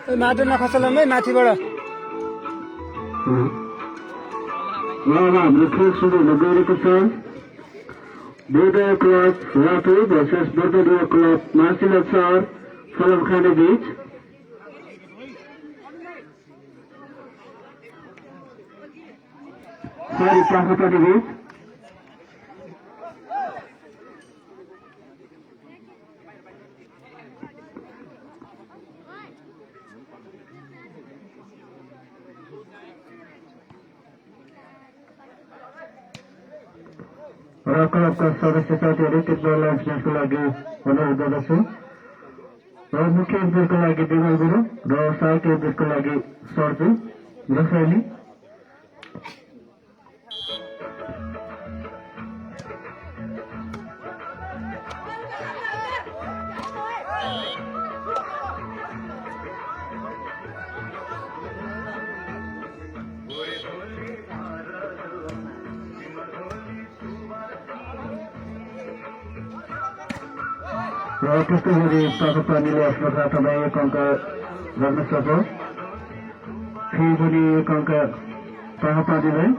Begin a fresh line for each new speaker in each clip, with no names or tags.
माटो नखसलम है माथिबाट।
हाम्रो खेल सुरु हुन गइरहेको छ। बोर्डर क्लब रातो भर्सेस बर्दरिया क्लब मार्सिला 4 फलमखाने बीच। सरी पाखापानी बीच। र क्लबका सदस्य साथीहरू टिप्पो लाइन्सको लागि अनुरोध गर्दछु र मुख्य उद्देश्यको लागि विमल गुरुङ र सहायक उद्देश्यको लागि सर्जु रसाइली। र त्यस्तै गरी पाखापानीले आफ्नो खातामा 1 अङ्क गर्न सक्यो। फेरि पनि 1 अङ्क पाखापानीलाई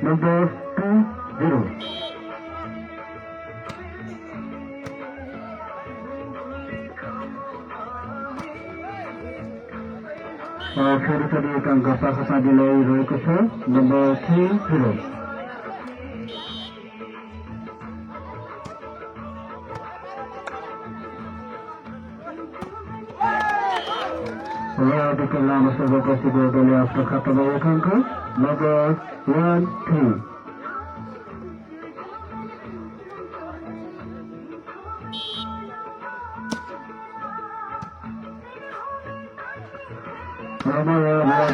नम्बर 2-0। फेरि पनि 1 अङ्क पाखापानीलाई रहेको छ नम्बर 3-0। अधिक लामो समयपछि दलले आफ्नो खातामा 1 अङ्क नम्बर 1-3।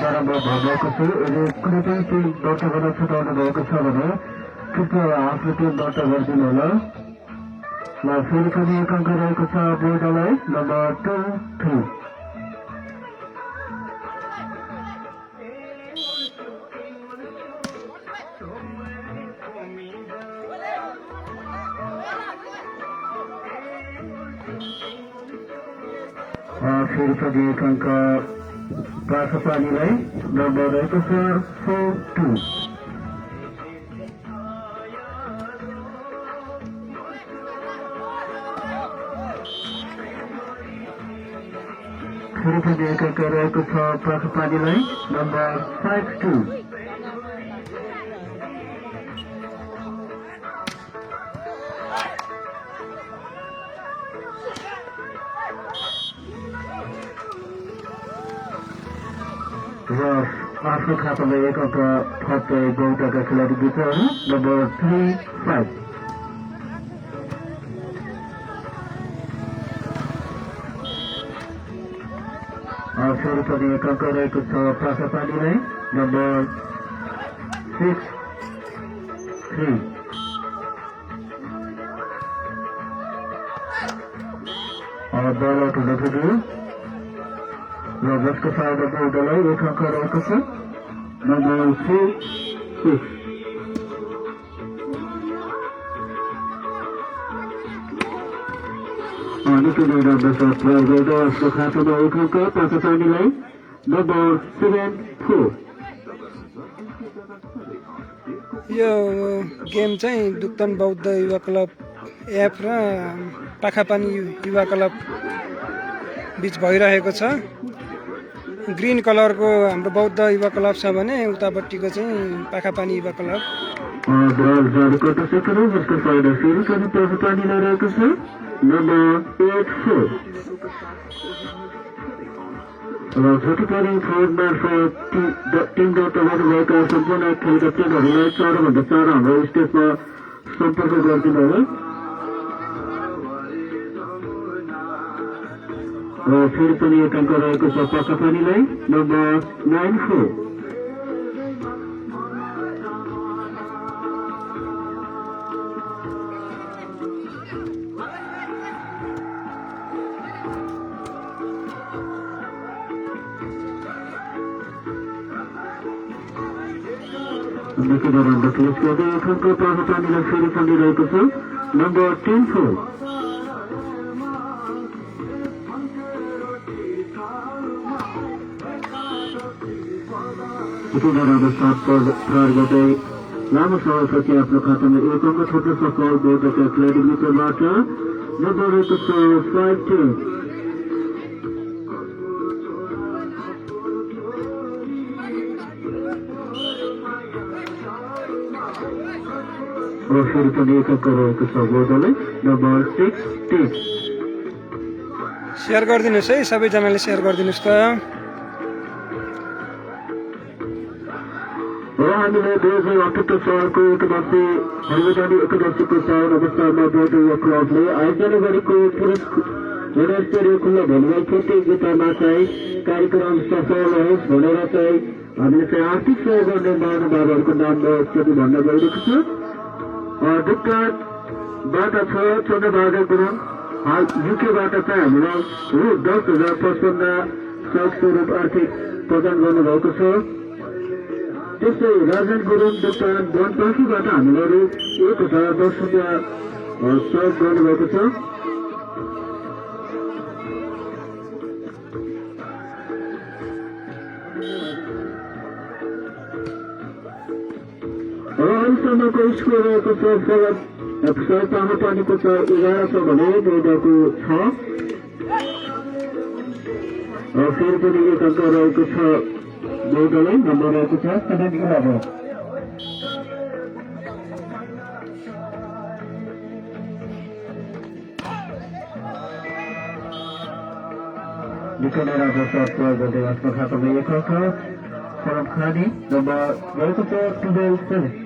नराम्रो भइरहेको छु। यदि कुनै पनि टिम दर्ता गर्न छुटाउनु भएको छ भने कृपया आफ्नो टिम दर्ता गरिदिनु होला। र फेरि पनि 1 अङ्क रहेको छ बोर्डरलाई नम्बर 2-3। फेरि पनि 1 अङ्क पाखापानीलाई नम्बर रहेको छ 4-2। फेरि पनि 1 अङ्क रहेको छ पाखापानीलाई नम्बर 5-2। र आफ्नो खातामा 1 अङ्क थप्दै गौटाका खेलाडी विजयहरू नम्बर 3-5। फेरि पनि 1 अङ्क रहेको छ पाखापानीलाई नम्बर 6-3। बल आउट हुन पुग्यो र जसको सहायता बोर्डरलाई 1 अङ्क रहेको छ नम्बर 3-6। निकै नै राम्रो शट प्रयोग गर्दै आफ्नो खातामा 1 अङ्क पाखापानीलाई नम्बर 7-4।
यो गेम चाहिँ दुक्तन बौद्ध युवा क्लब एफ र पाखापानी युवा क्लब बीच भइरहेको छ। ग्रीन कलरको हाम्रो बौद्ध युवा क्लब छ भने उतापट्टिको चाहिँ पाखापानी युवा क्लब।
बल जारीको सेकेन्ड जसको फाइदा फेरि पनि पाखापानीलाई रहेको छ नम्बर 8-4। र जति पनि फोर्ड मार्फत टिम दर्ता गर्नुभएका सम्पूर्ण खेलका टिमहरूलाई 4भन्दा 4 हाम्रो स्टेजमा सम्पर्क गरिदिनु होला। र फेरि पनि 1 अङ्क रहेको छ पाखापानीलाई नम्बर 9-4। निकै राम्रो क्लोज गर्दै 1 अङ्क पाखापानीलाई फेरि पनि रहेको छ नम्बर 10-4। यति बेला अब 7 पद प्रहार गर्दै लामो समयपछि आफ्नो खातामा एक अङ्क छोटो सफल बोर्डका क्रेडिट मिटरबाट नम्बर रहेको छ 5-2। फेरि पनि एक अङ्क रहेको छ बोर्डले नम्बर 6-10।
सेयर गरिदिनुहोस् है, सबैजनाले सेयर गरिदिनुहोस् त।
र हामीले 2078 सालको एकदिवसीय हरिमैदानी एकदिवसीयको चार अवस्थामा बोर्डर क्लबले आयोजना गरेको पुरुष गुणस्तरीय खुल्ला भलिबल प्रतियोगितामा चाहिँ कार्यक्रम सफल होस् भनेर चाहिँ हामीले चाहिँ आर्थिक सहयोग गर्ने महानुभावहरूको नाम एकचोटि भन्न गइरहेको छु। डुक्काबाट छ चन्द्रबहादुर गुरुङ, हाल युकेबाट चाहिँ हामीलाई रु 10,055 स्वरूप आर्थिक प्रदान गर्नुभएको छ। त्यस्तै राजन गुरुङ डुक्कान वनपाखीबाट हामीलाई रु 1,010 रुपियाँ सहयोग गर्नुभएको छ। र अहिलेसम्मको स्कोर रहेको छ पानीको छ 1100 भने बोर्डको 6। फेरि पनि एक अङ्क रहेको छ बोर्डलाई नम्बर रहेको छ 7-11। निकै नै राम्रो सर्ट प्रयोग गर्दै आफ्नो खातामा एक अङ्क सलम खानी नम्बर रहेको छ 12-7।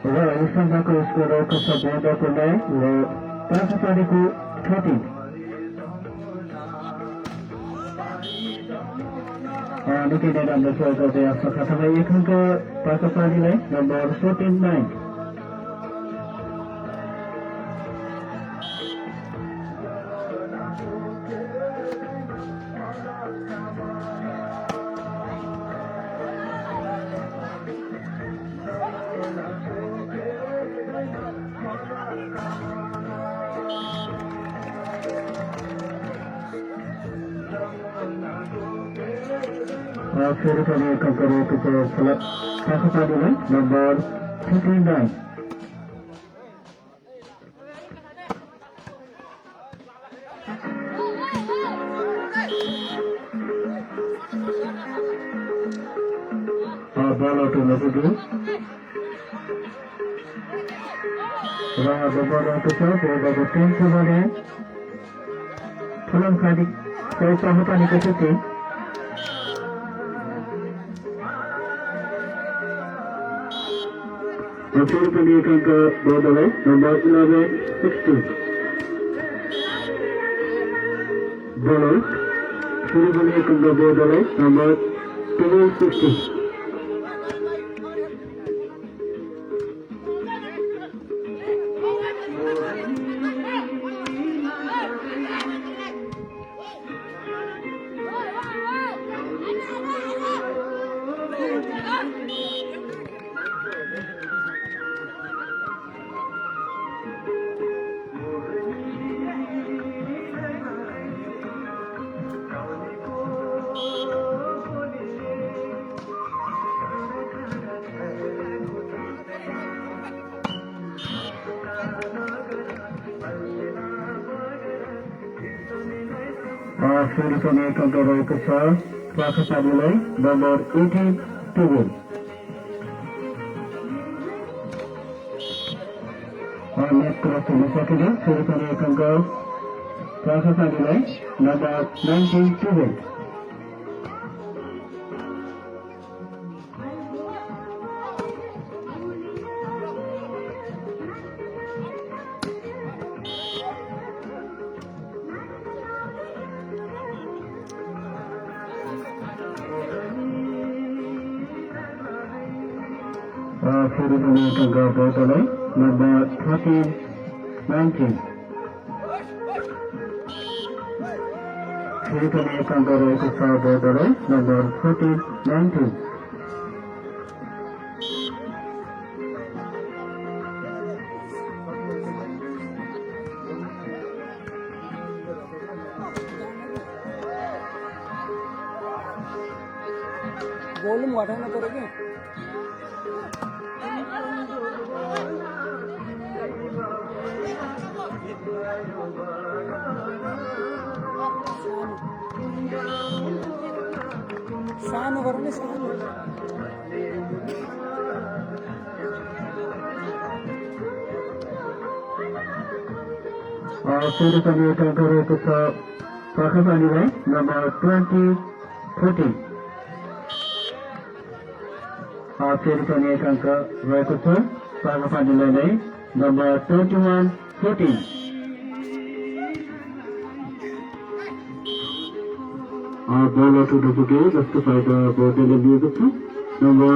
र अहिलेसम्मको स्कोर रहेको छ बोर्डको 9 र पाखोपानीको 13। निकै नै राम्रो सहयोग गर्दै आफ्नो खातामा एक अङ्क पाखोपानीलाई नम्बर 14-9। फेरि पनि एक अङ्क रहेको छ पाखोपानीलाई नम्बर 39। बल आउटमा पुग्यो र अब बल आउट छ बोर्डको 10 भने फलम खानी पाखोपानीको 15। फेरि पनि एक अङ्क बोर्डलाई नम्बर 11-16। बोलर फेरि पनि एक अङ्क बोर्डलाई नम्बर 12-16। फेरि पनि एक अङ्क रहेको छ पाखापानीलाई नम्बर 18 टेबल। नेट क्रस हुन सकेन। फेरि पनि एक अङ्क पाखापानीलाई नम्बर 19 टेबल। फेरि पनि एक अङ्क बौद्धलाई नम्बर 13-19। फेरि पनि एक अङ्क रहेको छ बौद्धलाई नम्बर 14-19।
वॉल्यूम घटाउनु पर्यो कि सानो गरौँ नि सानो।
फेरि पनि एक अङ्क रहेको छ पाखापानीलाई नम्बर 20-14। फेरि पनि एक अङ्क रहेको छ पाखापानीलाई नै नम्बर 21-14। बल टुटुपुके जस्तो फाइदा बौद्धले लिएको छ नम्बर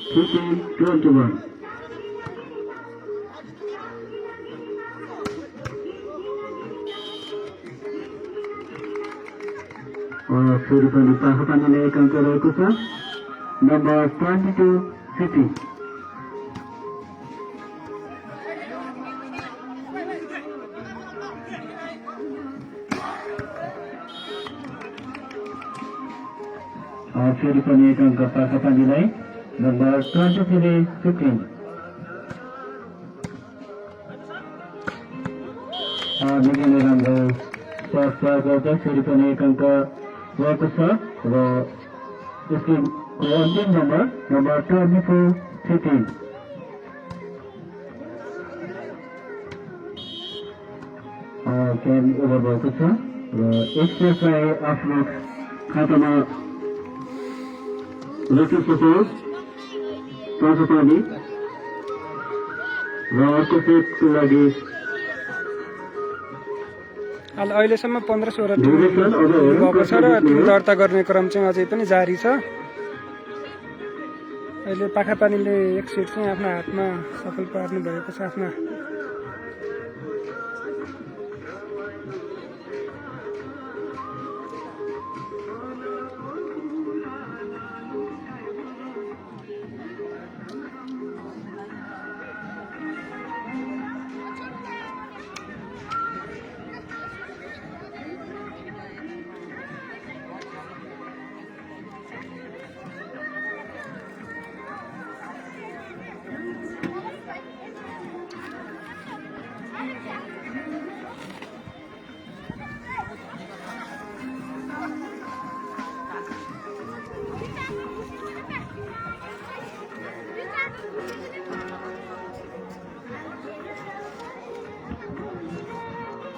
15-21। फेरि पनि पाखापानीले एक अङ्क रहेको छ नम्बर 22-15। फेरि पनि एक अङ्क पाखापानीलाई नम्बर 23-15। निकै नै राम्रो चर्चा गर्दा फेरि पनि एक अङ्क रहेको छ र यसको अन्तिम नम्बर 24-15। गेम ओभर भएको छ र एक सेटलाई आफ्नो खातामा राखिसकोस् पाखापानी र अर्को सेटको लागि
अहिलेसम्म 15-16 टिम भएको छ र टिम दर्ता गर्ने क्रम चाहिँ अझै पनि जारी छ। अहिले पाखापानीले एक सेट चाहिँ आफ्नो हातमा सफल पार्नु भएको छ। आफ्ना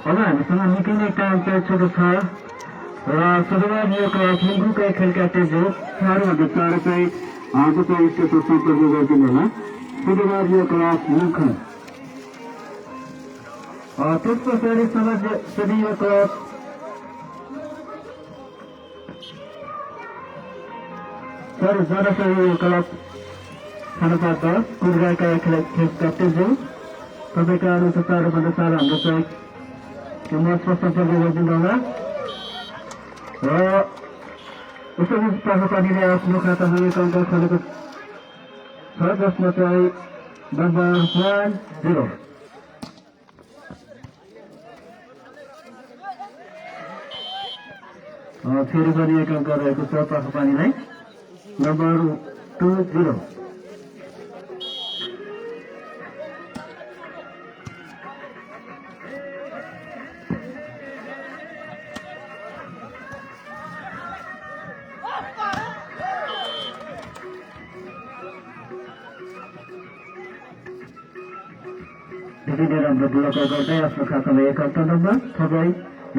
अब हामीसँग निकै नै टाइम पछिको छ र सुरुवात यो क्लास लिङ्गुकै खेलका टेजो 4 चाहिँ आजको स्टेटको सम्पर्क गरिदिनु होला। सुरुवात यो क्लास मुख त्यस पछाडि समाजसेवीय क्लब जनसेवी क्लब खानापात 10 कुर्गाका खेलका टेजो तपाईँका अनुसार 4 हाम्रो चाहिँ मञ्चमा सम्पर्क गरिदिनु होला र यसरी पाखापानीले आफ्नो खातामा एक अङ्क खोलेको छ जसमा चाहिँ नम्बर 10। फेरि पनि एक अङ्क रहेको छ पाखापानीलाई नम्बर 20। दिने राम्रो दुःख गर्दै आफ्नो खातामा 1 अंक नम्बर थपाई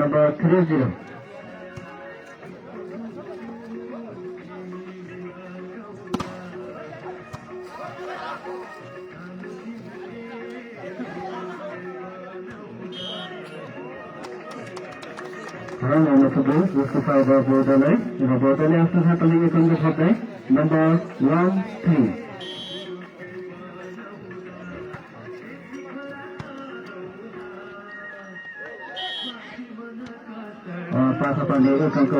नम्बर 30 जसको फाइदा बोर्डरलाई र बोर्डरले आफ्नो खाताले 1 अंक थप्दै नम्बर 13 पाखापाले 1 अंक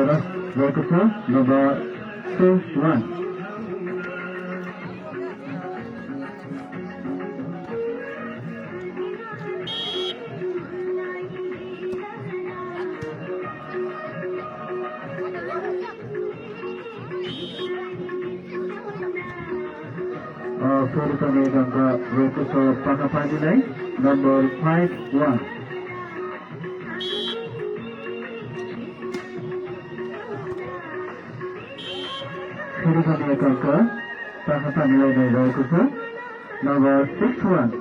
रहेको छ नम्बर 21 फेरि पनि 1 अंक रहेको छ पाखापानीलाई नम्बर 51 फेरि पनि 1 अंक पाखापानीलाई नै रहेको छ नम्बर 61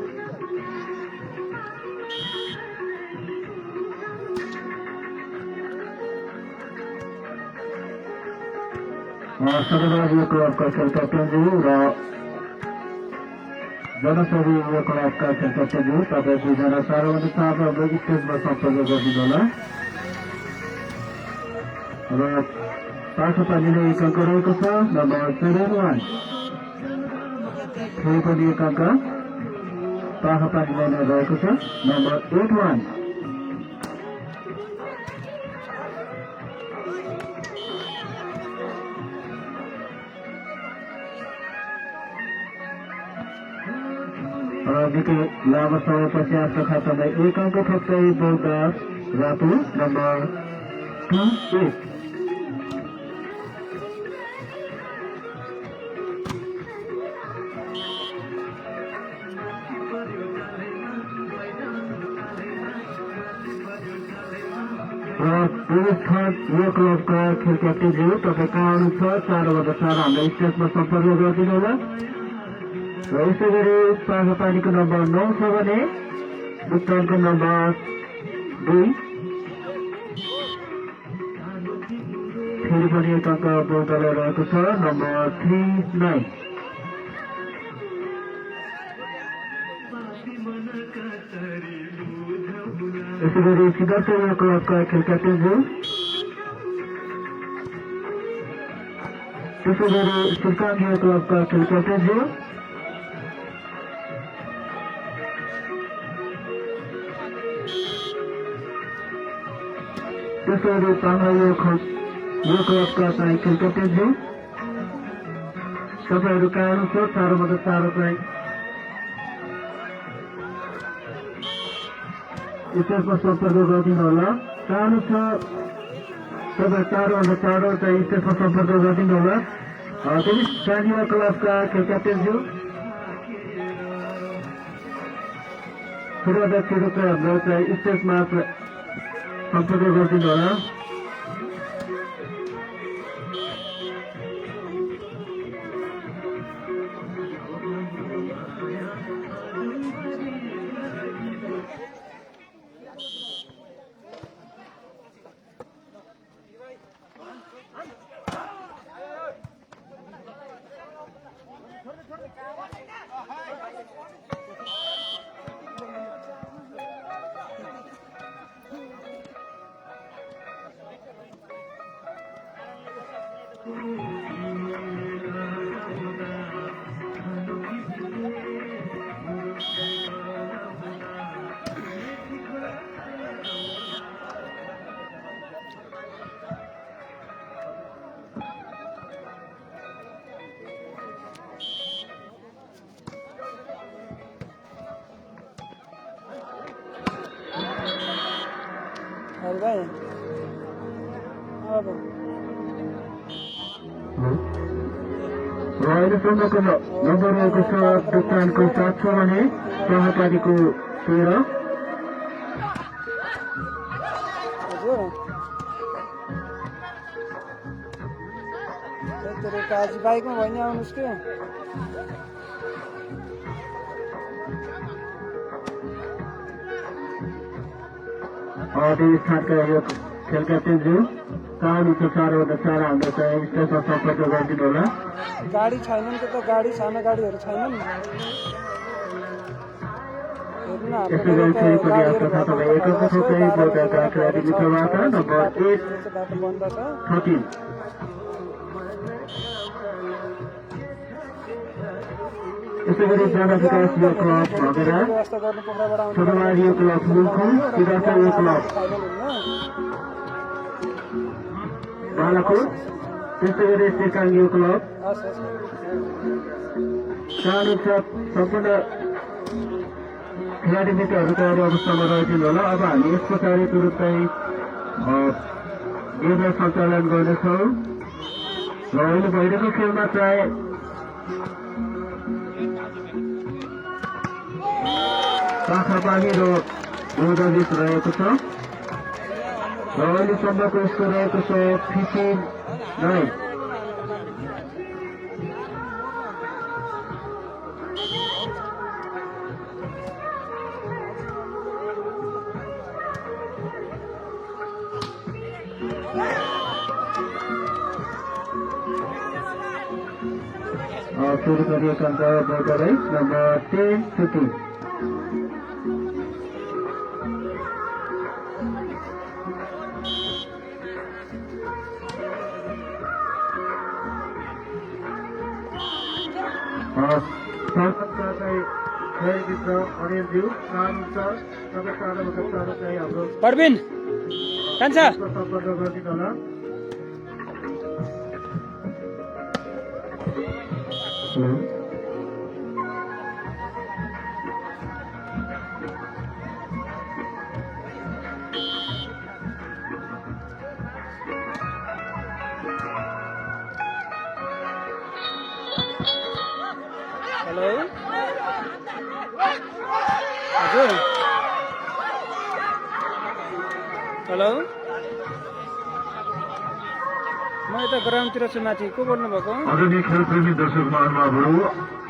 सदरबाजी क्लबका खेल क्याप्टेनज्यू र जनसेवी युवा क्लबका खेल क्याप्टेनज्यू तपाईँ दुईजना 4 हाम्रो स्टेजमा सम्पर्क गरिदिनुहोला र पाखापानीले 1 अंक रहेको छ नम्बर 71 फेरि पनि 1 अंक पाखापानीलाई नै रहेको छ नम्बर 81 निकै लामो समयपछि आफ्नो खातामा 1 अंक थप्दै बौद्ध रातु नम्बर 28 यो क्लबका खेल क्याप्टेनज्यू तपाईँ कहाँ हुनुहुन्छ 4 हाम्रो स्टेजमा सम्पर्क गरिदिनु होला र यसै गरी पाखापानीको नम्बर 9 छ भने भुक्तानको नम्बर 2 फेरि पनि 1 अंक बौद्धलाई रहेको छ नम्बर 39 यसै गरी सिद्धार्थ यो क्लबका खेल क्याप्टेनज्यू त्यसै गरी सिर्काङ यो क्लबका खेल क्याप्टेनज्यू त्यसै गरी पाङ्गा यो क्लबका चाहिँ खेल क्याप्टेनज्यू तपाईँहरू कहाँ हुनुहुन्छ 4 चाहिँ स्टेजमा सम्पर्क गरिदिनु होला कहाँ हुनुहुन्छ तपाईँ 4 चाहिँ स्टेजमा सम्पर्क गरिदिनु होला फेरि स्थानीय क्लबका खेल क्याप्टेनज्यू पूर्व अध्यक्षहरू चाहिँ हाम्रो चाहिँ स्टेजमा सम्पर्क गरिदिनु होला
भाइ अब
र अहिलेसम्मको नम्बर रहेको छ दुकानको 7 छ भने सहकारीको 13
आज बाइकमा भयो नि आउनुहोस् के
दुई स्थानका यो खेलका टिमज्यू कहाँ हुनुहुन्छ 4-4 हाम्रो चाहिँ स्टेजमा सम्पर्क गरिदिनु होला।
गाडी छैनन् त गाडी सानो गाडीहरू छैनन्।
यसै गरी फेरि पनि आफ्नो तपाईँ एकको चाहिँ बोर्डका खेलाडी मित्रबाट नम्बर 8 13 यसै गरी जाना विकास यो क्लब भगेरा छोटोमार यो क्लब मुल्कु सिधासा यो क्लब बालाकोट त्यसै गरी सेकाङ यो क्लब चालु सम्पूर्ण खेलाडी मित्रहरू तयारी अवस्थामा रहेछन् होला। अब हामी यस पछाडि तुरुन्तै गेमलाई सञ्चालन गर्नेछौँ र अहिले भइरहेको खेलमा चाहिँ पाखापानी र बोर्डरबिच रहेको छ र अहिलेसम्मको स्कोर रहेको छ 15-9। सुरु गरिएका बोर्डर नम्बर 10-15
परबिन कान्छा हेलो हजुर हेलो म यता ग्राउन्डतिर छु माथि को बोल्नु भएको
आदरणीय खेलप्रेमी दर्शक महानुभावहरू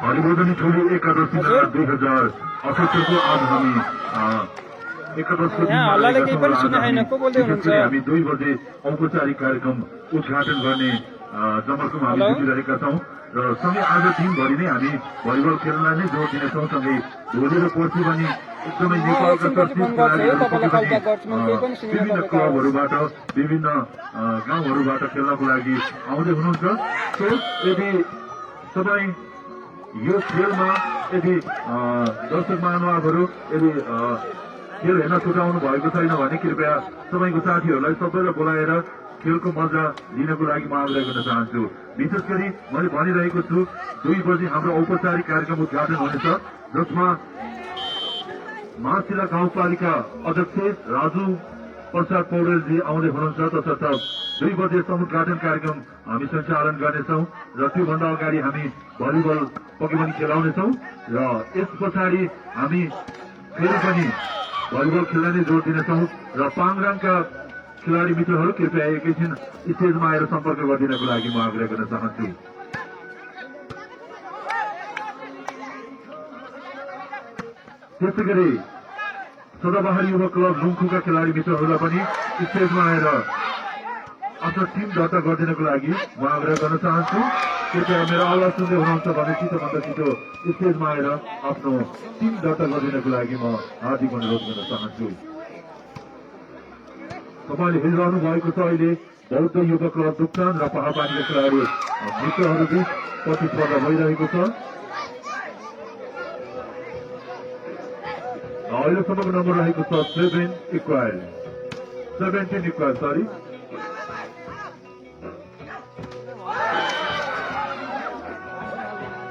हरिवर्धनी छोरी एकादशी 2078 को आज हामी एकादशी
हल्लाले केही पनि सुने छैन को बोल्दै हुनुहुन्छ
हामी 2 बजे औपचारिक कार्यक्रम उद्घाटन गर्ने जमर्कोमा हामी जुटिरहेका छौँ र सँगै आज दिनभरि नै हामी भलिबल खेल्नलाई नै जोड दिनेछौँ। सँगै भोलि र पर्सि पनि एकदमै नेपालका चर्चित विभिन्न क्लबहरूबाट विभिन्न गाउँहरूबाट खेल्नको लागि आउँदै हुनुहुन्छ। सो यदि तपाईँ यो खेलमा यदि दर्शक महानुभावहरू यदि खेल हेर्न छुटाउनु भएको छैन भने कृपया तपाईँको साथीहरूलाई सबैलाई बोलाएर खेलको मजा लिनको लागि म आग्रह गर्न चाहन्छु। विशेष गरी मैले भनिरहेको छु 2 बजे हाम्रो औपचारिक कार्यक्रम उद्घाटन हुनेछ जसमा मार्सिला गाउँपालिका अध्यक्ष राजु प्रसाद पौडेलजी आउँदै हुनुहुन्छ। तसर्थ 2 बजेसम्म उद्घाटन कार्यक्रम हामी सञ्चालन गर्नेछौँ र त्योभन्दा अगाडि हामी भलिबल पक्कै पनि खेलाउनेछौँ र यस पछाडि हामी फेरि पनि भलिबल खेल्न नै जोड दिनेछौँ र पाङराङका खेलाडी मित्रहरू कृपया एकैछिन स्टेजमा आएर सम्पर्क गरिदिनको लागि म आग्रह गर्न चाहन्छु। त्यसै गरी सदाबहार युवा क्लब लुङखुका खेलाडी मित्रहरूलाई पनि स्टेजमा आएर आफ्नो टिम दर्ता गरिदिनको लागि म आग्रह गर्न चाहन्छु। कृपया मेरो आवाज सुन्दै हुनुहुन्छ भने छिटोभन्दा छिटो स्टेजमा आएर आफ्नो टिम दर्ता गरिदिनको लागि म हार्दिक अनुरोध गर्न चाहन्छु। तपाईँले हेरिरहनु भएको छ अहिले बौद्ध युवा क्लब दुक्सान र पहापानीका खेलाडी मित्रहरू बीच प्रतिस्पर्धा भइरहेको छ। अहिलेसम्मको नम्बर रहेको छ 17 इक्वाल सरी।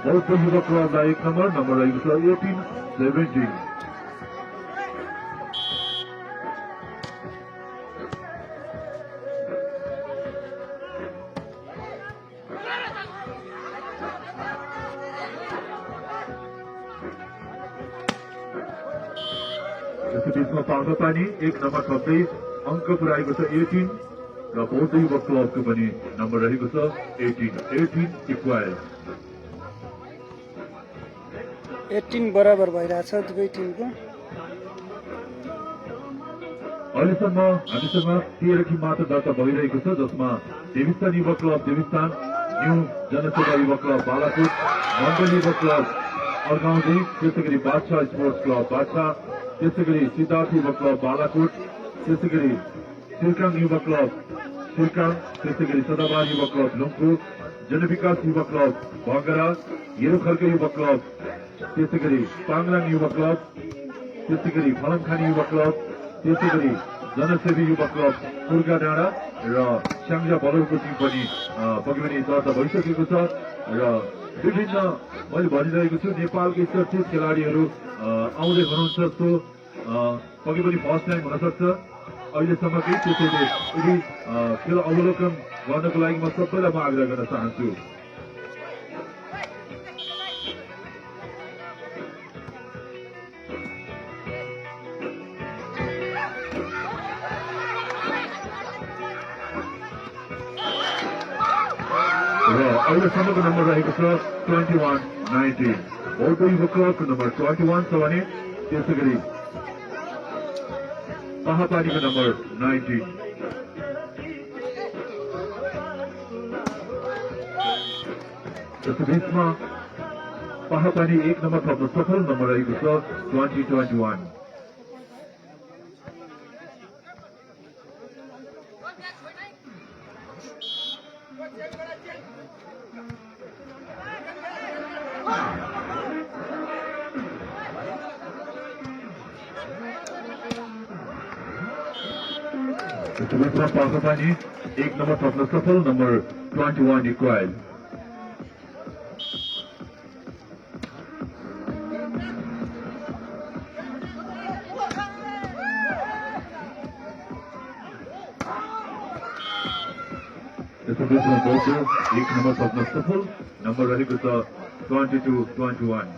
बौद्ध युवा क्लबलाई 1 नम्बर रहेको छ 18-17। यसको बीचमा पानी 1 नम्बर 27 अङ्क पुर्याएको छ 18 र बौद्ध युवा क्लबको पनि नम्बर रहेको छ 18 इक्वाल।
18 बराबर भइरहेछ दुवै टिमको।
अहिलेसम्म हामीसँग 13 टिम मात्र दर्ता भइरहेको छ, जसमा देवीस्थान युवा क्लब देवीस्थान, न्यू जनसेवा युवा क्लब बालाकोट, मण्डल युवा क्लब अरगाउँदी, त्यसै गरी बादशाह स्पोर्ट्स क्लब बादशाह, त्यसै गरी सिद्धार्थ युवा क्लब बालाकोट, त्यसै गरी सिल्काङ युवा क्लब सिल्काङ, त्यसै गरी सदाबार युवा क्लब लुम्पु, जनविकास युवा क्लब भंगरा, हिरोखर्क युवा क्लब, त्यसै गरी पाङराङ युवा क्लब, त्यसै गरी फलमखानी युवा क्लब, त्यसै गरी जनसेवी युवा क्लब कुर्गा डाँडा र स्याङ्जा बलौको टिम पनि पक्कै पनि दर्ता भइसकेको छ। र विभिन्न मैले भनिरहेको छु नेपालको चर्चित खेलाडीहरू आउँदै हुनुहुन्छ, सो पक्कै पनि फर्स्ट टाइम हुनसक्छ अहिलेसम्मकै। त्यसैले यदि खेल अवलोकन गर्नको लागि म सबैलाई म आग्रह गर्न चाहन्छु। र अहिलेसम्मको नम्बर रहेको छ 21-19, बौद्ध युवा क्लबको नम्बर 21 छ भने त्यसै गरी पाहापानीको नम्बर 19। त्यसैबीचमा पाहापानी 1 नम्बर थप्न सफल नम्बर रहेको छ 20-21। त्यसैबीचमा पाहापानी 1 नम्बर थप्न सफल नम्बर 21 रिक्वायर्ड। त्यसैबीचमा बौद्ध 1 नम्बर थप्न सफल नम्बर रहेको छ 22-21।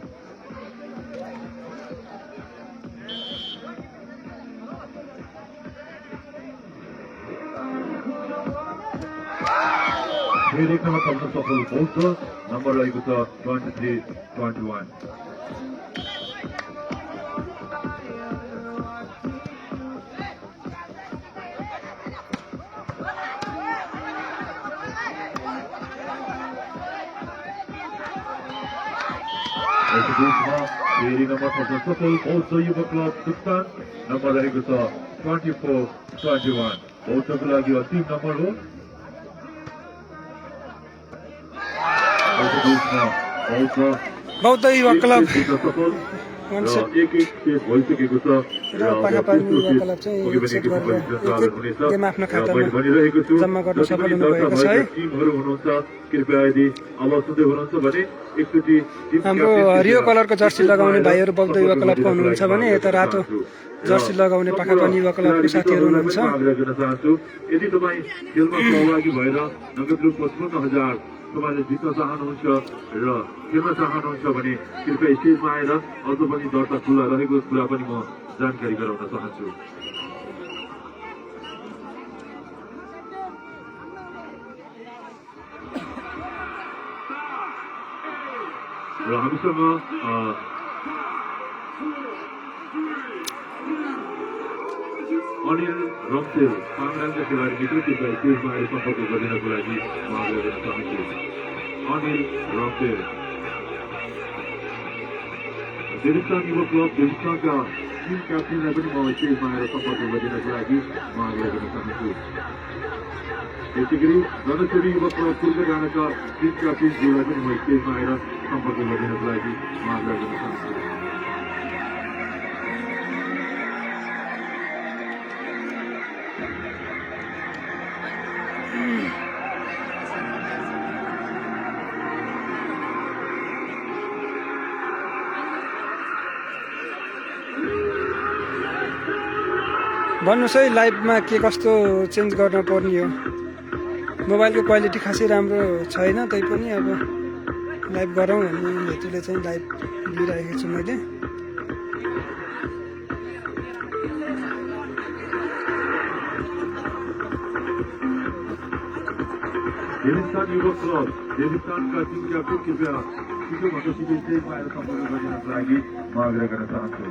फेरि 1 नम्बर थप्न सफल बौद्ध नम्बर रहेको छ 23-21। त्यसैबीचमा फेरि नम्बर थप्न सफल बौद्ध युवा क्लब सुक्तान नम्बर रहेको छ 24-21। बौद्धको लागि अन्तिम नम्बर हो।
बौद्ध युवा क्लब
सफल र 1-1 सेट भइसकेको छ
र पाखापानी युवा क्लब चाहिँ एक सेट गरेर एक गेम आफ्नो खातामा जम्मा गर्न सफल हुनुभएको छ है।
टिमहरू हुनुहुन्छ, कृपया यदि आवाज सुन्दै हुनुहुन्छ भने एकचोटि
हाम्रो हरियो कलरको जर्सी लगाउने भाइहरू बौद्ध युवा क्लबको हुनुहुन्छ भने यता रातो जर्सी लगाउने पाखापानी युवा क्लबको साथीहरू हुनुहुन्छ।
आग्रह गर्न चाहन्छु, यदि तपाईँ खेलमा सहभागी भएर नगद रु 55,000 तपाईँले जित्न चाहनुहुन्छ र खेल्न चाहनुहुन्छ भने कृपया स्टेजमा आएर अझ पनि दर्ता खुल्ला रहेको कुरा पनि म जानकारी गराउन चाहन्छु। र हामीसँग अनिल रम्सेल पाङराङका खेलाडी मित्र कृपया स्टेजमा आएर सम्पर्क गरिदिनको लागि म आग्रह गर्न चाहन्छु। अनिल रम्सेल देवीस्थान युवा क्लब देवीस्थानका टिम क्याप्टेनलाई पनि म स्टेजमा आएर सम्पर्क गरिदिनको लागि म आग्रह गर्न चाहन्छु। त्यसै गरी जनसेवी युवा क्लब कुर्गा डाँडाका टिम क्याप्टेनज्यूलाई पनि म स्टेजमा आएर सम्पर्क गरिदिनको लागि म आग्रह गर्न चाहन्छु।
भन्नुहोस् है लाइभमा के कस्तो चेन्ज गर्न पर्ने हो। मोबाइलको क्वालिटी खासै राम्रो छैन, तैपनि अब लाइभ गरौँ भन्ने हेतुले चाहिँ लाइभ लिइरहेको छु मैले।
देवीस्थान युवा क्लब देवीस्थानका टिम क्याप्टेन कृपया छिटोभन्दा छिटो स्टेजमा आएर सम्पर्क गरिदिनको लागि म आग्रह गर्न चाहन्छु।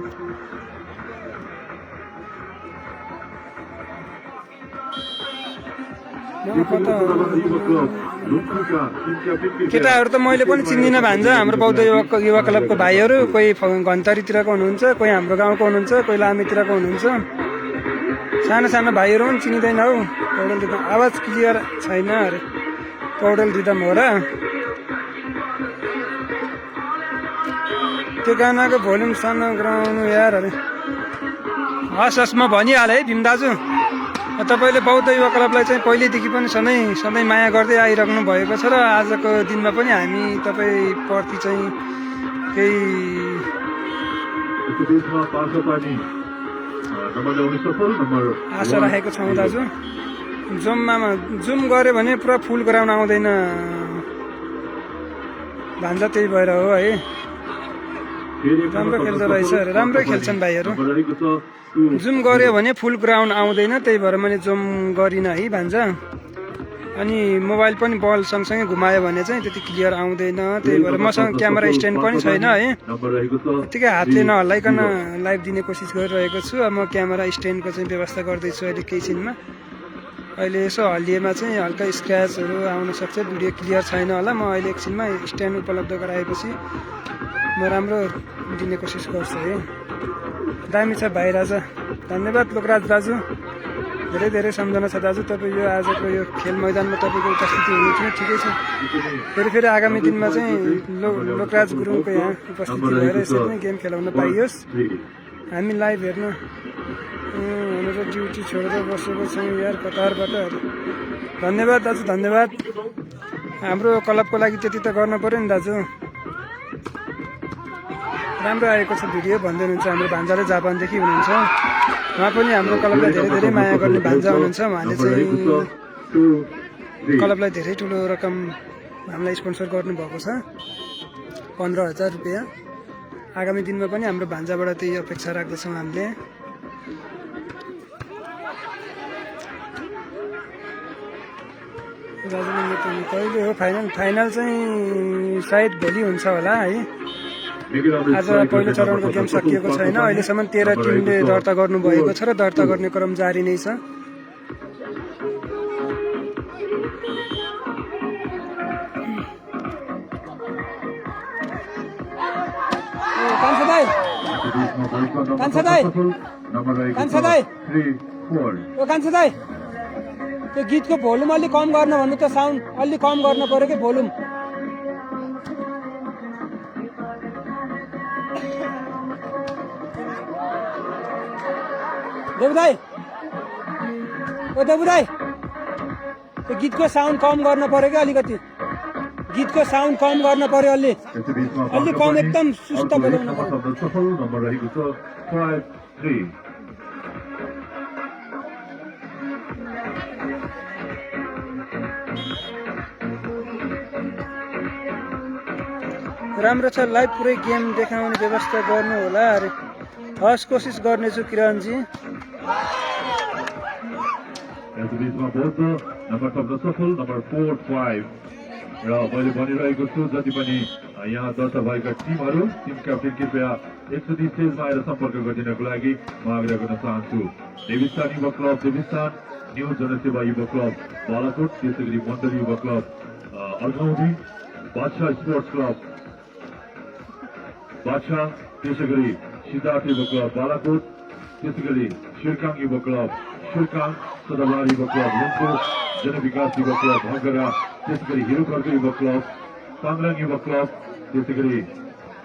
केटाहरू त मैले पनि चिन्दिनँ भान्जा हाम्रो बौद्ध युवा क्लबको भाइहरू कोही घन्तरीतिरको हुनुहुन्छ कोही हाम्रो गाउँको हुनुहुन्छ कोही लामीतिरको हुनुहुन्छ सानो सानो भाइहरू पनि चिनिँदैन हौ पौडेल दिदम आवाज क्लियर छैन अरे पौडेल दिदम हो र त्यो गानाको भोल्युम सानो गराउनु यार अरे हस् हस् म भनिहालेँ है भीम दाजु तपाईँले बौद्ध युवा क्लबलाई चाहिँ पहिल्यैदेखि पनि सधैँ माया गर्दै आइराख्नु भएको छ र आजको दिनमा पनि हामी तपाईँप्रति चाहिँ केही आशा राखेको छौँ दाजु जुम गऱ्यो भने पुरा फुल ग्राउन्ड आउँदैन भान्जा त्यही भएर हो है राम्रो खेल्दो रहेछ अरे राम्रै खेल्छन् भाइहरू जुम गऱ्यो भने फुल ग्राउन्ड आउँदैन त्यही भएर मैले जुम गरिनँ है भान्जा अनि मोबाइल पनि बल सँगसँगै घुमायो भने चाहिँ त्यति क्लियर आउँदैन त्यही भएर मसँग क्यामेरा स्ट्यान्ड पनि छैन है यतिकै हातले नहल्लाइकन लाइभ दिने कोसिस गरिरहेको छु म क्यामेरा स्ट्यान्डको चाहिँ व्यवस्था गर्दैछु अहिले केही छिनमा अहिले यसो हल्लिएमा चाहिँ हल्का स्क्रैचहरू आउन सक्छ भिडियो क्लियर छैन होला म अहिले एकछिनमा स्ट्यान्ड उपलब्ध गराएपछि म राम्रो दिने कोसिस गर्छु है दामी छ भाइ राजा धन्यवाद लोकराज दाजु धेरै धेरै सम्झना छ दाजु तपाईँ यो आजको यो खेल मैदानमा तपाईँको उपस्थिति हुनु थियो ठिकै छ फेरि आगामी दिनमा चाहिँ लोकराज गुरुङको यहाँ उपस्थिति भएर यसरी नै गेम खेलाउन पाइयोस् हामी लाइभ हेर्न हुन त ड्युटी छोडेर बसेको छौँ यार कतारबाट धन्यवाद दाजु धन्यवाद हाम्रो क्लबको लागि त्यति त गर्नु पऱ्यो नि दाजु राम्रो आएको छ भिडियो भन्दै हुनुहुन्छ हाम्रो भान्जाले जापानदेखि हुनुहुन्छ उहाँ पनि हाम्रो क्लबलाई धेरै धेरै माया गर्ने भान्जा हुनुहुन्छ उहाँले चाहिँ क्लबलाई धेरै ठुलो रकम हामीलाई स्पोन्सर गर्नुभएको छ 15,000 रुपियाँ आगामी दिनमा पनि हाम्रो भान्जाबाट त्यही अपेक्षा राख्दछौँ हामीले दार्जिलिङ कहिले हो फाइनल चाहिँ सायद भोलि हुन्छ होला है आज पहिलो चरणको गेम सकिएको छैन अहिलेसम्म 13 टिमले दर्ता गर्नुभएको छ र दर्ता गर्ने क्रम जारी नै छ त्यो गीतको भोल्युम अलि कम गर्न भन्नु त साउन्ड अलि कम गर्न पर्यो कि भोल्युम देवदाई ओ देवदाई त्यो गीतको साउन्ड कम गर्न पर्यो कि अलिकति गीतको साउन्ड कम गर्न पर्यो अलि कम एकदम सुस्त बोलाउन राम्रो छ लाइभ पुरै गेम देखाउने व्यवस्था गर्नु होला अरे हस् कोसिस गर्नेछु किरणजी
र मैले भनिरहेको छु जति पनि यहाँ दर्ता भएका टिमहरू टिम क्याप्टेन कृपया 130 स्टेजमा आएर सम्पर्क गरिदिनको लागि म आग्रह गर्न चाहन्छु देविस्तान युवा क्लब देविस्तान न्यू जनसेवा युवा क्लब बालाकोट त्यसै गरी मण्डल युवा क्लब अर्घौली बादशाह स्पोर्ट्स क्लब बादशाह त्यसै गरी सिद्धार्थ युवा क्लब बालाकोट त्यसै गरी शिरकाङ युवा क्लब शिरकाङ सदाबार युवा क्लब लुम्पु जनविकास युवा क्लब भङ्गरा त्यसै गरी हिरोखर्क युवा क्लब पाङलाङ युवा क्लब त्यसै गरी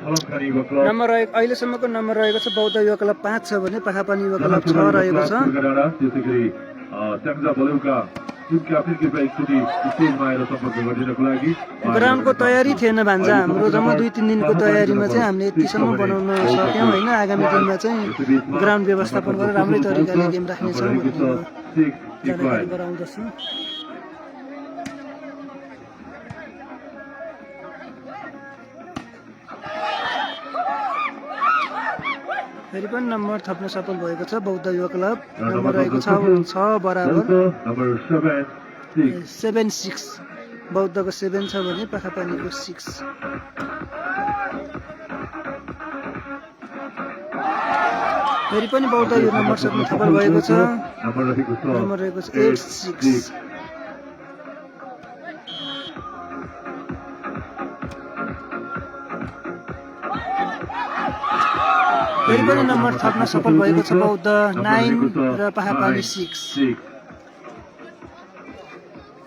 फलमखानी युवा क्लब
नम्बर अहिलेसम्मको नम्बर रहेको छ बौद्ध युवा क्लब 5 छ भने पाखापानी युवा क्लब 6 रहेको छ
त्यसै गरी ट्याङ्जा बलौका
ग्राउन्डको तयारी थिएन भान्जा हाम्रो जम्मा 2-3 दिनको तयारीमा चाहिँ हामीले यतिसम्म बनाउन सक्यौँ होइन आगामी दिनमा चाहिँ ग्राउन्ड व्यवस्थापन गरेर राम्रै तरिकाले गेम राख्नेछौँ जानकारी गराउँदछु फेरि पनि नम्बर थप्न सफल भएको छ बौद्ध युवा क्लब नम्बर रहेको छ 6 बराबर 7-6 बौद्धको 7 छ भने पाखापानीको 6 फेरि पनि बौद्ध यो नम्बर सक्न सफल भएको छ नम्बर रहेको छ 8-6 फेरि पनि नम्बर थप्न सफल भएको छ बौद्ध 9 र पाखापानी 6।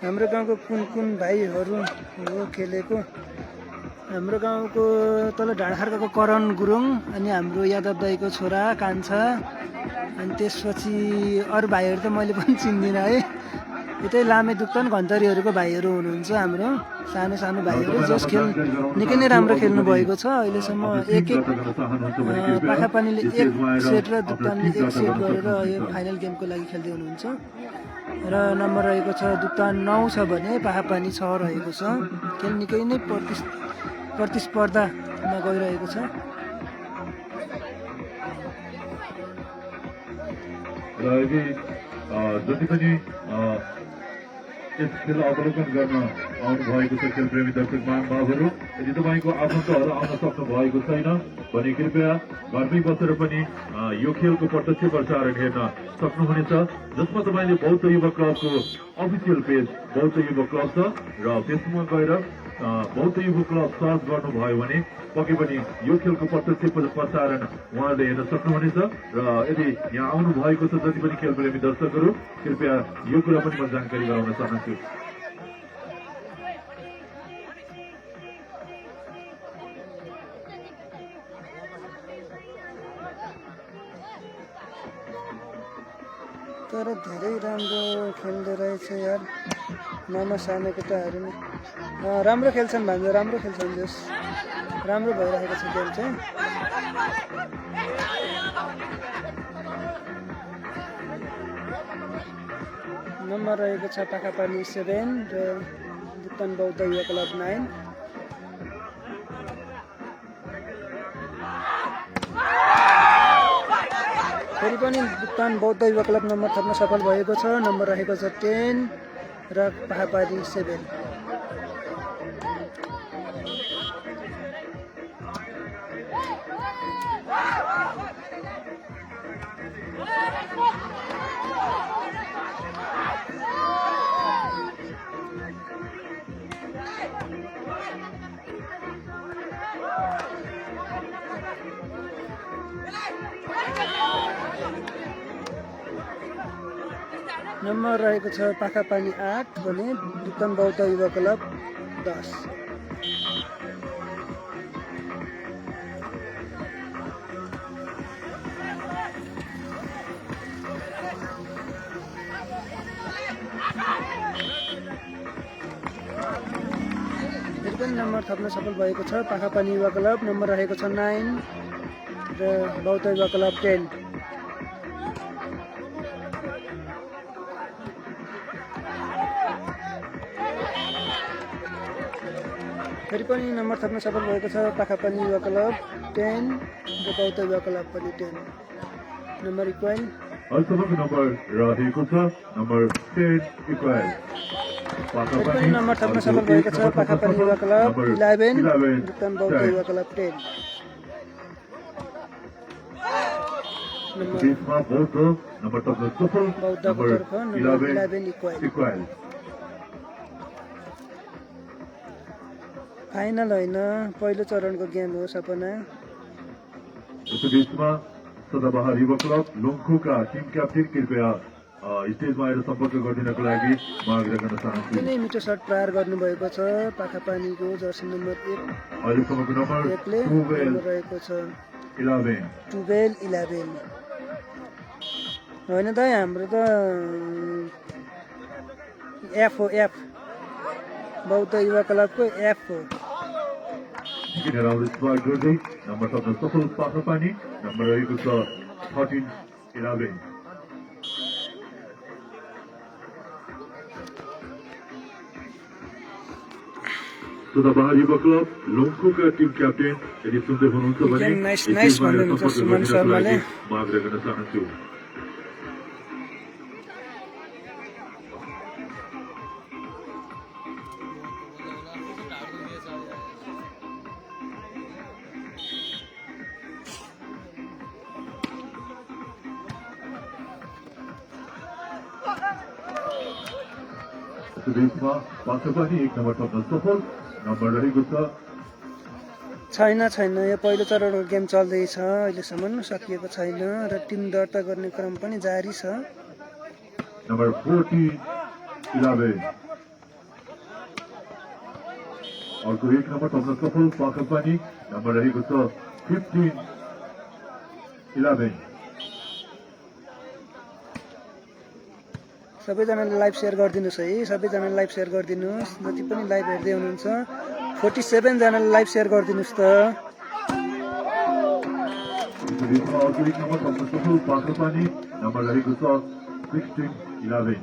हाम्रो गाउँको कुन कुन भाइहरू हो खेलेको? हाम्रो गाउँको तल ढाँडाखर्काको करण गुरुङ, अनि हाम्रो यादव दाईको छोरा कान्छा, अनि त्यसपछि अरू भाइहरू त मैले पनि चिन्दिनँ है। यतै लामे दुक्तन घन्तरीहरूको भाइहरू हुनुहुन्छ हाम्रो सानो सानो भाइहरू, जस खेल निकै नै राम्रो खेल्नु भएको छ अहिलेसम्म। एक पाखापानीले 1 सेट र दुक्तानले 1 सेट गरेर यो फाइनल गेमको लागि खेल्दै हुनुहुन्छ र नम्बर रहेको छ दुक्तान 9 छ भने पाखापानी 6 रहेको छ। खेल निकै नै प्रतिस्पर्धामा गइरहेको छ।
र यदि जति पनि यस खेल अवलोकन गर्न आउनुभएको छ खेलप्रेमी दर्शक महानुभावहरू, यदि तपाईँको आफन्तहरू आउन सक्नु भएको छैन भने कृपया घरमै बसेर पनि यो खेलको प्रत्यक्ष प्रसारण हेर्न सक्नुहुनेछ, जसमा तपाईँले बौद्ध युवा क्लबको अफिसियल पेज बौद्ध युवा क्लब छ र फेसबुकमा गएर बौद्ध युवा क्लब सर्च गर्नुभयो भने पक्कै पनि यो खेलको प्रत्यक्ष प्रसारण उहाँले हेर्न सक्नुहुनेछ। र यदि यहाँ आउनु भएको छ जति पनि खेलप्रेमी दर्शकहरू, कृपया यो कुरा पनि म जानकारी गराउन चाहन्छु।
तर धेरै राम्रो खेल्दो रहेछ यार, मामा सानो केटाहरू नि राम्रो खेल्छन् भन्छ, राम्रो खेल्छन्, जस राम्रो भइरहेको छ गेम चाहिँ। नम्बर रहेको छ पाखापानी 7 र दुक्तान बौद्ध युवा क्लब 9। फेरि पनि दुक्तान बौद्ध युवा क्लब नम्बर थप्न सफल भएको छ। नम्बर रहेको छ 10 र पाखापानी 7। नम्बर रहेको छ पाखापानी 8 भने दुक्तान बौद्ध युवा क्लब 10। फेरि पनि नम्बर थप्न सफल भएको छ पाखापानी युवा क्लब। नम्बर रहेको छ 9 र बौद्ध युवा क्लब 10। फेरि पनि नम्बर थप्न सफल भएको छ पाखापानी युवा क्लब 10 र बौद्ध युवा क्लब पनि 10। Number equal.
अहिलेसम्मको नम्बर रहेको छ नम्बर 10 इक्वल।
फेरि पनि नम्बर थप्न सफल भएको छ पाखापानी युवा क्लब 11 दुक्तान बौद्ध युवा क्लब 10।
नम्बर थप्न सफल
बौद्धको तर्फ नम्बर 11 इक्वल। फाइनल होइन, पहिलो चरणको गेम हो सपना।
यस बीचमा सदाबहार युवा क्लब लुङखुका टिम क्याप्टेन कृपया स्टेजमा आएर सम्पर्क गरिदिनको लागि म आग्रह गर्न चाहन्छु।
कुनै मिठो सर्ट प्रहार गर्नुभएको छ पाखापानीको जर्सी नम्बर 1।
अहिलेसम्मको नम्बर 12
रहेको छ
11
होइन त, हाम्रो त एफ हो, एफ बौद्ध युवा क्लबको एफ हो।
नम्बर थप्न सफल पाखापानी। नम्बर रहेको छ 13-11। सदाबहार युवा क्लब लुङखुका टिम क्याप्टेन यदि सुन्दै हुनुहुन्छ भने
नाइस भन्नुहुन्छ सुमन शर्माले।
म आग्रह गर्न चाहन्छु। देशमा पाखापानी 1 नम्बर थप्न सफल। नम्बर रहेको छ
छैन यो पहिलो चरणको गेम चल्दैछ, अहिलेसम्म सकिएको छैन र टिम दर्ता गर्ने क्रम पनि जारी छ।
Number 14-11. अर्को एक नम्बर तब्न सफल पाखलपानी नम्बर रहेको छ 15-11।
सबैजनाले लाइभ सेयर गरिदिनुहोस् है, सबैजनाले लाइभ सेयर गरिदिनुहोस्, जति पनि लाइभ हेर्दै हुनुहुन्छ 47 जनाले लाइभ सेयर गरिदिनुहोस् त।
अर्को एक नम्बर तब्न सफल पाखलपानी नम्बर रहेको छ 16-11।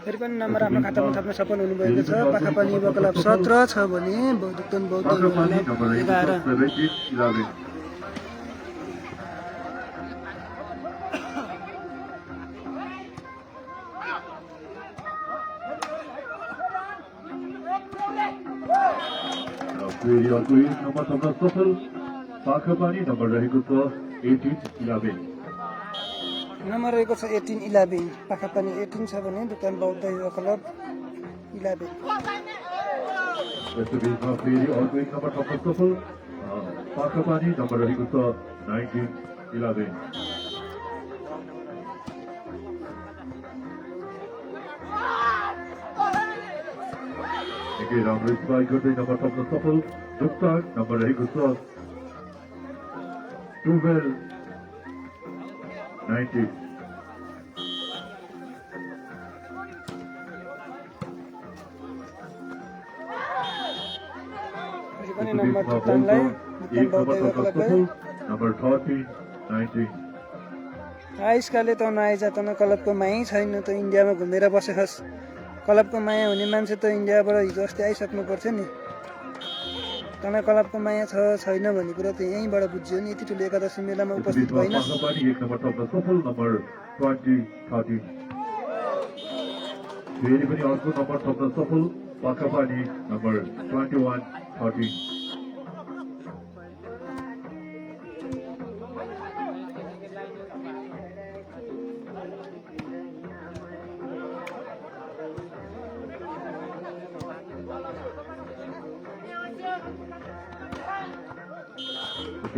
फेरि पनि नम्बर आफ्नो खातामा थप्न सफल हुनुभएको छ। पाखापानी युवा क्लब 17 छ भने दुक्तन बौद्ध युवा
पाखलपानी
क्लब
नम्बर रहेको
11।
छ 17-11। फेरि अर्को एक नम्बर तब्न सफल पाखलपानी नम्बर रहेको छ 18-11।
नम्बर रहेको छ 18-11। पाखापानी 18 छ भने दुक्तन बौद्ध युवा क्लब 11।
यस्तो बिचमा फेरि अर्को एक नम्बर तब्न सफल पाखलपानी नम्बर रहेको छ 19-11। निकै राम्रो स्ट्राइक गर्दै नम्बर तब्न सफल दुक्तान नम्बर रहेको छ 12-19।
फेरि पनि नम्बर दुक्तनलाई दुक्तन बौद्ध युवा क्लबलाई
नम्बर 13-19।
आइसकाले त नआइजा त क्लबको मायै छैन त, इन्डियामा घुमेर बसेखस्। क्लबको माया हुने मान्छे त इन्डियाबाट हिजो अस्ति आइसक्नु पर्थ्यो नि। तँलाई क्लबको माया छ छैन भन्ने कुरा त यहीँबाट बुझ्यो नि। यति ठुलो एकादशी मेलामा उपस्थित भइनस्।
पाखलपानी एक नम्बर तब्न सफल नम्बर 20-13। फेरि पनि अर्को नम्बर तब्न सफल पाखलपानी नम्बर 21-13।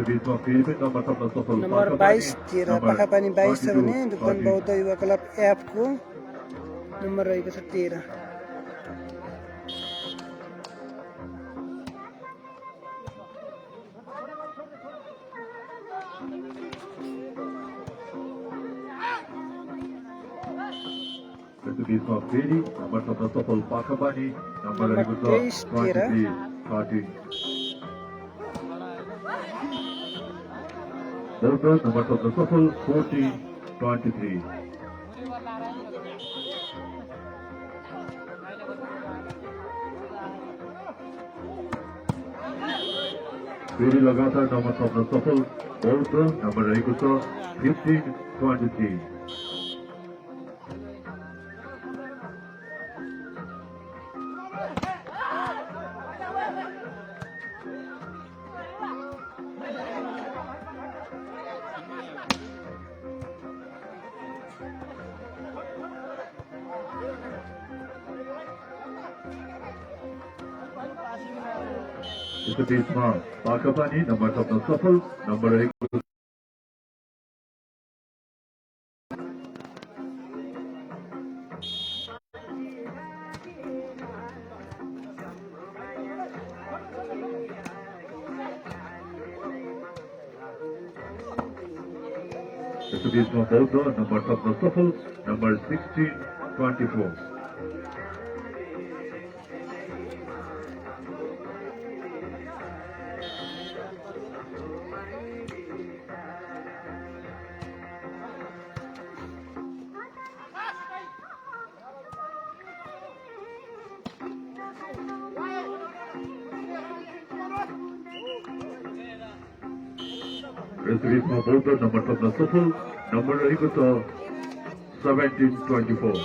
बीचमा फेरि पनि नम्बर तब्न सफल
नम्बर 22-13 पाखापानी 22 छ भने दुक्तन बौद्ध युवा क्लब एफ को नम्बर रहेको छ 13।
बीचमा फेरि नम्बर तब्न सफल पाखलपानी नम्बर रहेको छ 23-13। बौद्ध नम्बर तब्न सफल 14-23। फेरि लगातार नम्बर तब्न सफल बौद्ध नम्बर रहेको छ 15-23। यसको बीचमा पाखापानी नम्बर तब्न सफल नम्बर रहेको बीचमा बौद्ध नम्बर तब्न सफल नम्बर 16-24। रेसुलेसमा बौद्ध नम्बर तब्न सफल नम्बर रहेको छ 17-24।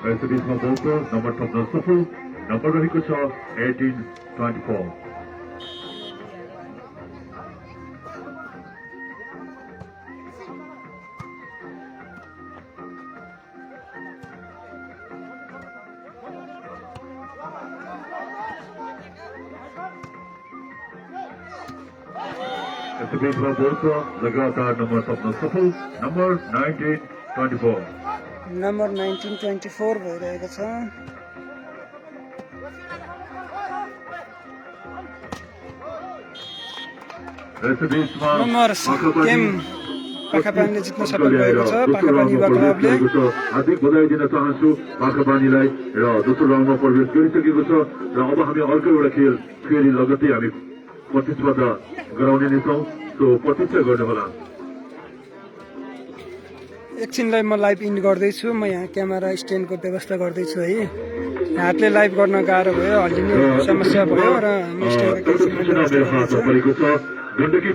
यसै बिचमा बलको नम्बर थप्न सफल नम्बर रहेको छ 18-24। यसै बिचमा बलको लगातार नम्बर थप्न सफल नम्बर 19-24।
नम्बर 19-24 भइरहेको छ।
यसै बिचमा
नम्बर गेम पाखापानीले जित्न सफल भएको छ। पाखापानी युवा क्लबले
हार्दिक बधाई दिन चाहन्छु पाखापानीलाई र दोस्रो राउन्डमा प्रवेश गरिसकेको छ र अब हामी अर्को एउटा खेल फेरि लगत्तै हामी प्रतिस्पर्धा गराउने नै छौँ। सो प्रतीक्षा गर्नुहोला।
एकछिनलाई म लाइभ इन गर्दैछु। म यहाँ क्यामेरा स्ट्यान्डको व्यवस्था गर्दैछु है। हातले लाइभ गर्न गाह्रो भयो, हल्लिने समस्या भयो र म स्ट्यान्डको
मेरो हातमा परेको छ गण्डकी